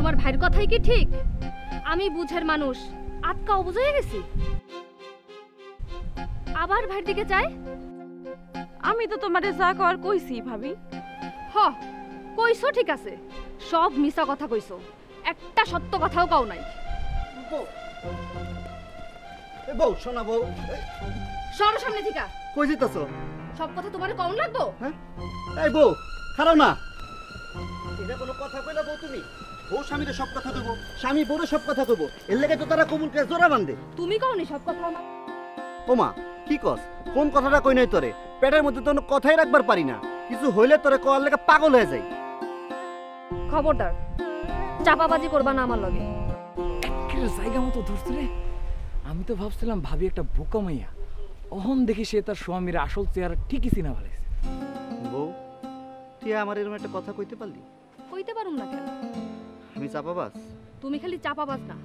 তোমার ভাইয়ের কথাই কি ঠিক? আমি বুঝের মানুষ, আটকা অবুঝ হয়ে গেছি। আবার ভাইয়ের দিকে চাই। আমি তো তোমারে যা কর কইছি ভাবি। হ কইছো ঠিক আছে, সব মিছা কথা কইছো, একটা সত্য কথাও কও নাই। বউ শোনা বউ, সরো সামনে থেকে। কই যেতেছ? সব কথা তোমারে কম লাগবো? হ্যাঁ এই বউ খারাপ না, এটা কোনো কথা কইলা বউ? তুমি বউ স্বামীরে সব কথা দেবো, স্বামী বউরে সব কথা দেবো, এর লেগে তো তারা কবুল করে জোড়া বান্ধে। তুমি কওনি সব কথা আমার? ওমা কি কস? কোন কথাটা কই নাই তোরে? পেটের মধ্যে তো কোনো কথাই রাখবার পারি না, কিছু হইলে তোরে কোয়ার লেগে পাগল হয়ে যাই। খবরদার চাপাবাজি করবা না আমার লগে। জায়গা মতো ধরছে রে। আমি তো ভাবছিলাম ভাবি একটা বোকা মাইয়া, অহন দেখি সে তার স্বামীর আসল চেহারা ঠিকই চিনা ফেলেছে। বউ তুই আমার এরকম একটা কথা কইতে পারলি? কইতে পারুম না কেন? আমি চাপাবাস? তুমি খালি চাপাবাজ না,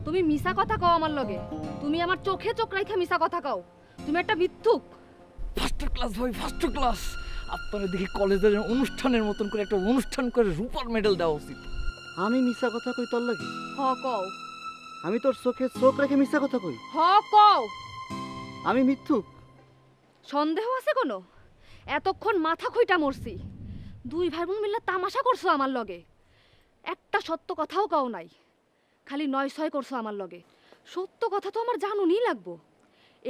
তুমি মিছা কথা কও আমার লগে। তুমি আমার চোখে চোখ রাইখা মিছা কথা কও। তুমি একটা মিথ্যুক। ফার্স্ট ক্লাস ভাই, ফার্স্ট ক্লাস। আপনারা দেখি কলেজের অনুষ্ঠানের মতন করে একটা অনুষ্ঠান করে রূপার মেডেল দেওয়া উচিত। আমি মিছা কথা কই তোর লাগে? হ কও। আমি তোর চোখে চোখ রেখে মিছা কথা কই? হ কও। আমি মিথ্যুক? সন্দেহ আছে কোনো? এতক্ষণ মাথা খুইটা মরছি, দুই ভাই বোন মিলে তামাশা করছো আমার লগে, একটা সত্য কথাও কও নাই, খালি নয় ছয় করছো আমার লগে। সত্য কথা তো আমার জানুনই লাগবো,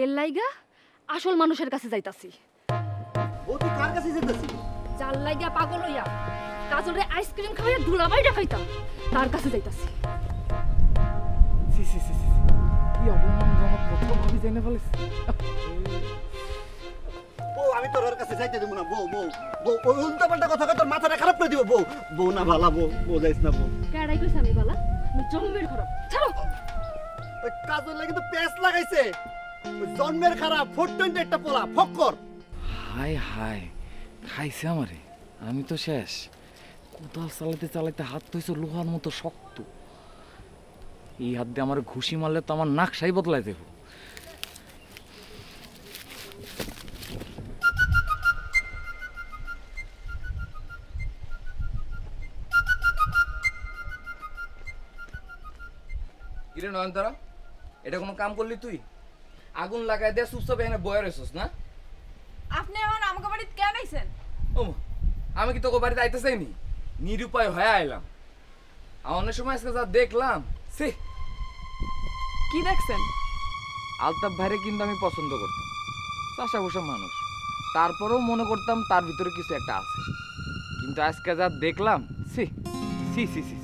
এর লাইগা আসল মানুষের কাছে যাইতাছি। ও তুই কার কাছে যেতেছিস? যার লাইগা পাগল হইয়া কাজলে আইসক্রিম খাওয়াইয়া ধুলাবাই দেখাইতাম, তার কাছে যাইতাছি। সি সি সি সি, কি অপমানজনক কথা ভাবি জেনে ফেলেছি। বউ আমি তোর ওর কাছে যাইতে দেবো না। বউ বউ বউ ওই উল্টাপাল্টা কথা কই তোর মাথাটা খারাপ করে দিব। বউ বউ না ভালা, বউ বউ যাইস না। বউ কেডাই কইছ আমি বালা? আমি জন্মের খারাপ। ছাড়ো। ওই কাজল লাগি তো পেস লাগাইছে, ওই জন্মের খারাপ 420 একটা পোলা ফক্কর। হায় হায়, খাইছে আমারে, আমি তো শেষ। কোদাল চালাতে চালাতে হাত তো হয়েছে লোহার মতো শক্ত। এই হাত দিয়ে আমার ঘুষি মারলে তো আমার নাকশাই বদলাই দেব। কিরে নয়নতারা, এটা কোনো কাম করলি তুই? আগুন লাগাই দে চুপচাপ এখানে বয়ে রইছস না? আপনি এখন আমাকে বাড়িতে কেন আইছেন? ও আমি কি তোকে বাড়িতে আইতে চাইনি? নিরুপায় হয়ে আইলাম। অনেক সময় আজকে যা দেখলাম, সে কি দেখছেন? আলতাফ ভাইরে কিন্তু আমি পছন্দ করতাম, চাষা বসা মানুষ, তারপরেও মনে করতাম তার ভিতরে কিছু একটা আছে। কিন্তু আজকে যা দেখলাম, সি সি সি সি